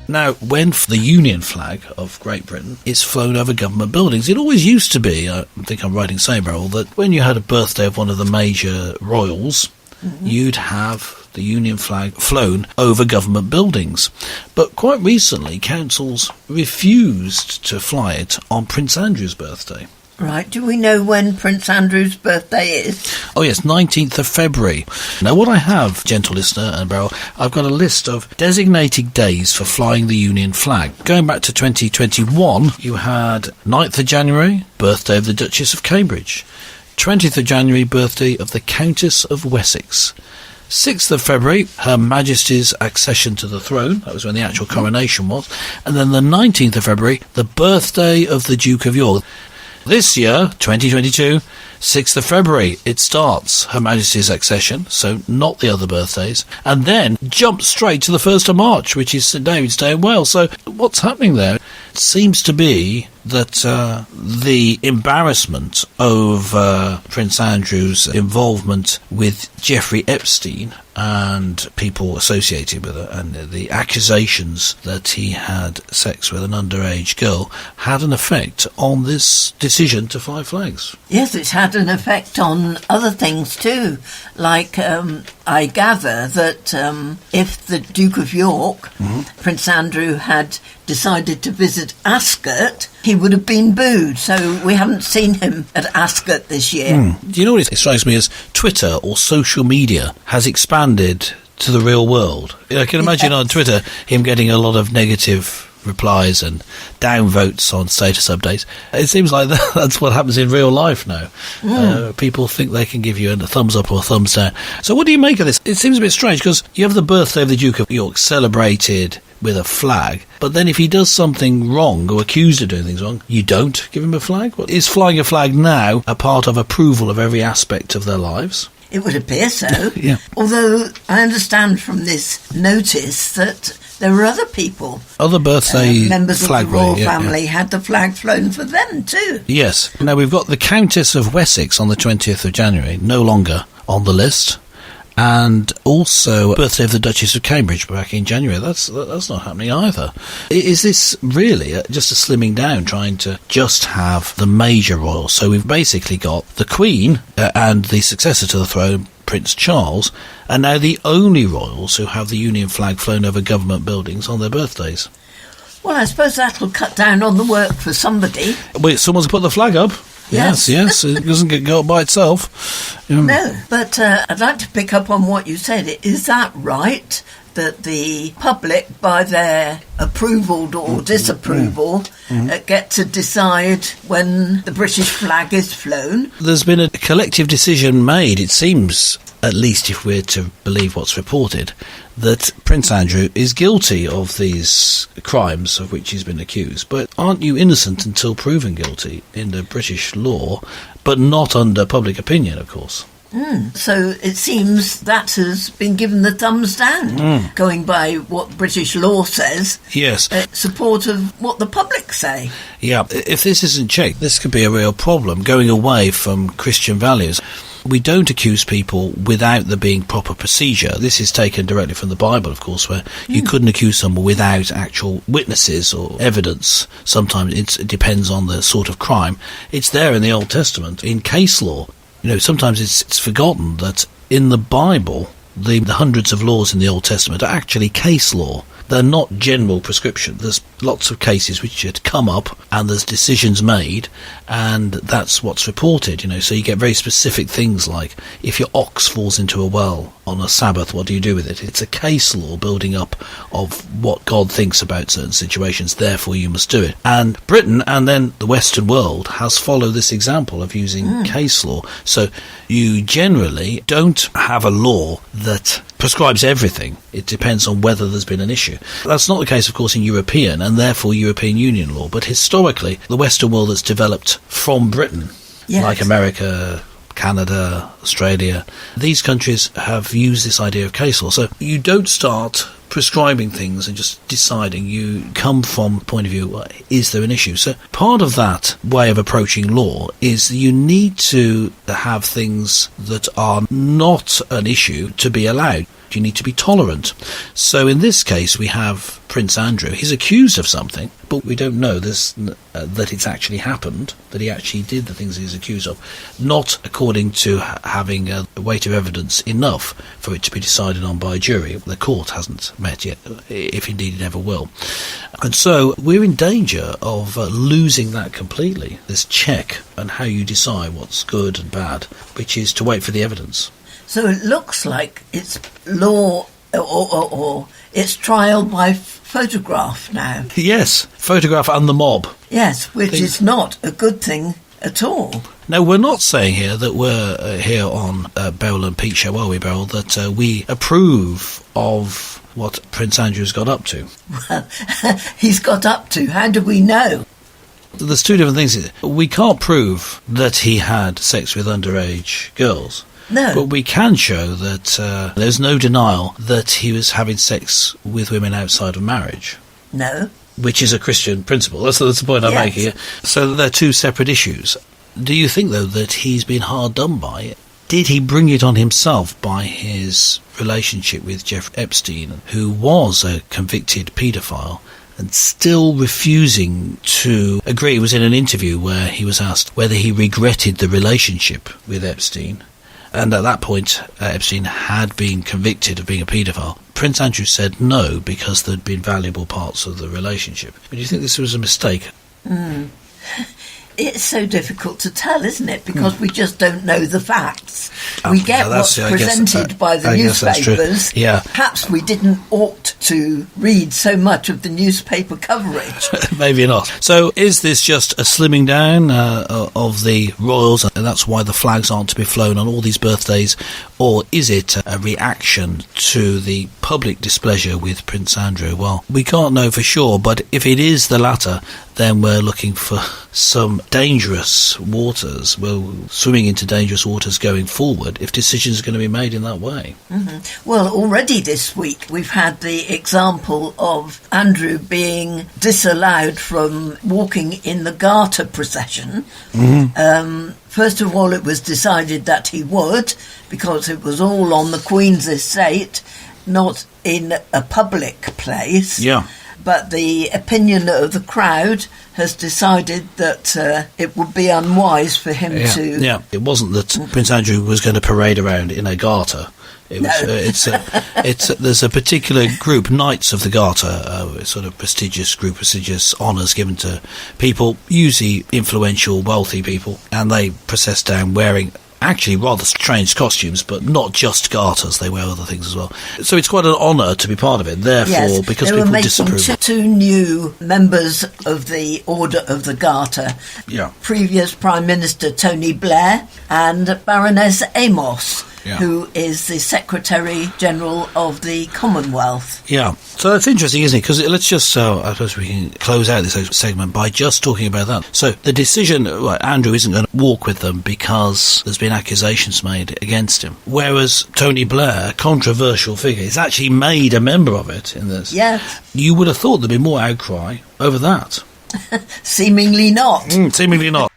Now, when the Union flag of Great Britain is flown over government buildings, it always used to be, I think I'm right in saying, Beryl, that when you had a birthday of one of the major royals, you'd have the Union flag flown over government buildings. But quite recently, councils refused to fly it on Prince Andrew's birthday. Right, do we know when Prince Andrew's birthday is? Oh yes, 19th of February. Now what I have, gentle listener and Beryl, I've got a list of designated days for flying the Union flag. Going back to 2021, you had 9th of January, birthday of the Duchess of Cambridge. 20th of January, birthday of the Countess of Wessex. 6th of February, Her Majesty's accession to the throne. That was when the actual coronation was. And then the 19th of February, the birthday of the Duke of York. This year, 2022, 6th of February, it starts Her Majesty's accession, so not the other birthdays, and then jumps straight to the 1st of March, which is St David's Day in Wales. So what's happening there? It seems to be that the embarrassment over Prince Andrew's involvement with Jeffrey Epstein and people associated with it, and the accusations that he had sex with an underage girl, had an effect on this decision to fly flags. Yes, it's had an effect on other things too. Like, I gather that if the Duke of York, Prince Andrew, had decided to visit Ascot, he would have been booed. So we haven't seen him at Ascot this year. Do you know what it strikes me as? Twitter or social media has expanded to the real world. I can imagine on Twitter him getting a lot of negative replies and downvotes on status updates. It seems like that's what happens in real life now. People think they can give you a thumbs up or a thumbs down. So what do you make of this? It seems a bit strange because you have the birthday of the Duke of York celebrated with a flag, but then if he does something wrong or accused of doing things wrong, you don't give him a flag? Is flying a flag now a part of approval of every aspect of their lives? It would appear so. Yeah. Although I understand from this notice that there were other people, other birthday members flag of the royal family, had the flag flown for them too. Yes. Now we've got the Countess of Wessex on the 20th of January, no longer on the list. And also birthday of the Duchess of Cambridge back in January. That's not happening either. Is this really just a slimming down, trying to just have the major royals? So we've basically got the Queen and the successor to the throne, Prince Charles, and now the only royals who have the Union flag flown over government buildings on their birthdays. Well, I suppose that'll cut down on the work for somebody. Wait, someone's put the flag up. Yes. It doesn't get go up by itself. No, but I'd like to pick up on what you said. Is that right, that the public, by their approval or disapproval, get to decide when the British flag is flown? There's been a collective decision made, it seems, at least if we're to believe what's reported, that Prince Andrew is guilty of these crimes of which he's been accused. But aren't you innocent until proven guilty in the British law, but not under public opinion, of course? So it seems that has been given the thumbs down, going by what British law says. Yes. Support of what the public say. Yeah, if this isn't checked, this could be a real problem, going away from Christian values. We don't accuse people without there being proper procedure. This is taken directly from the Bible, of course, where you couldn't accuse someone without actual witnesses or evidence. Sometimes it depends on the sort of crime. It's there in the Old Testament, in case law. You know, sometimes it's forgotten that in the Bible, the hundreds of laws in the Old Testament are actually case law. They're not general prescription. There's lots of cases which had come up and there's decisions made, and that's what's reported, you know. So you get very specific things like, if your ox falls into a well on a Sabbath, what do you do with it? It's a case law building up of what God thinks about certain situations, therefore you must do it. And Britain, and then the Western world, has followed this example of using case law. So you generally don't have a law that prescribes everything. It depends on whether there's been an issue. That's not the case, of course, in European and therefore European Union law, but historically the Western world has developed from Britain, like America, Canada, Australia. These countries have used this idea of case law. So you don't start prescribing things and just deciding. You come from the point of view, well, is there an issue? So part of that way of approaching law is you need to have things that are not an issue to be allowed. You need to be tolerant. So in this case, we have Prince Andrew. He's accused of something, but we don't know that it's actually happened, that he actually did the things he's accused of, not according to having a weight of evidence enough for it to be decided on by a jury. The court hasn't met yet, if indeed it ever will. And so we're in danger of losing that completely, this check on how you decide what's good and bad, which is to wait for the evidence. So it looks like it's law or it's trial by photograph now. Yes, photograph and the mob. Yes, which is not a good thing at all. Now, we're not saying here that we're here on Beryl and Pete Show, are we, Beryl, that we approve of what Prince Andrew's got up to. Well, he's got up to. How do we know? There's two different things. We can't prove that he had sex with underage girls. No. But we can show that there's no denial that he was having sex with women outside of marriage. No. Which is a Christian principle. That's the point I'm making here. So they're two separate issues. Do you think, though, that he's been hard done by it? Did he bring it on himself by his relationship with Jeffrey Epstein, who was a convicted paedophile, and still refusing to agree? It was in an interview where he was asked whether he regretted the relationship with Epstein. And at that point, Epstein had been convicted of being a paedophile. Prince Andrew said no, because there'd been valuable parts of the relationship. But do you think this was a mistake? It's so difficult to tell, isn't it? Because we just don't know the facts. We get what's presented by the newspapers. Yeah. Perhaps we didn't ought to read so much of the newspaper coverage. Maybe not. So is this just a slimming down of the royals, and that's why the flags aren't to be flown on all these birthdays? Or is it a reaction to the public displeasure with Prince Andrew? Well, we can't know for sure, but if it is the latter, then we're looking for some dangerous waters. We're swimming into dangerous waters going forward if decisions are going to be made in that way. Mm-hmm. Well, already this week we've had the example of Andrew being disallowed from walking in the Garter procession. Mm-hmm. First of all, it was decided that he would, because it was all on the Queen's estate, not in a public place. Yeah. But the opinion of the crowd has decided that it would be unwise for him to... Yeah, it wasn't that Prince Andrew was going to parade around in a garter. It was, there's a particular group, Knights of the Garter, a sort of prestigious honours given to people, usually influential, wealthy people, and they process down wearing actually rather strange costumes, but not just garters, they wear other things as well. So it's quite an honour to be part of it, therefore, because people disapprove. Two new members of the Order of the Garter, previous Prime Minister Tony Blair and Baroness Amos, who is the Secretary General of the Commonwealth. Yeah, so that's interesting, isn't it? Because let's just, I suppose we can close out this segment by just talking about that. So the decision, Andrew isn't going to walk with them because there's been accusations made against him. Whereas Tony Blair, a controversial figure, is actually made a member of it in this. Yes. You would have thought there'd be more outcry over that. Seemingly not. Seemingly not.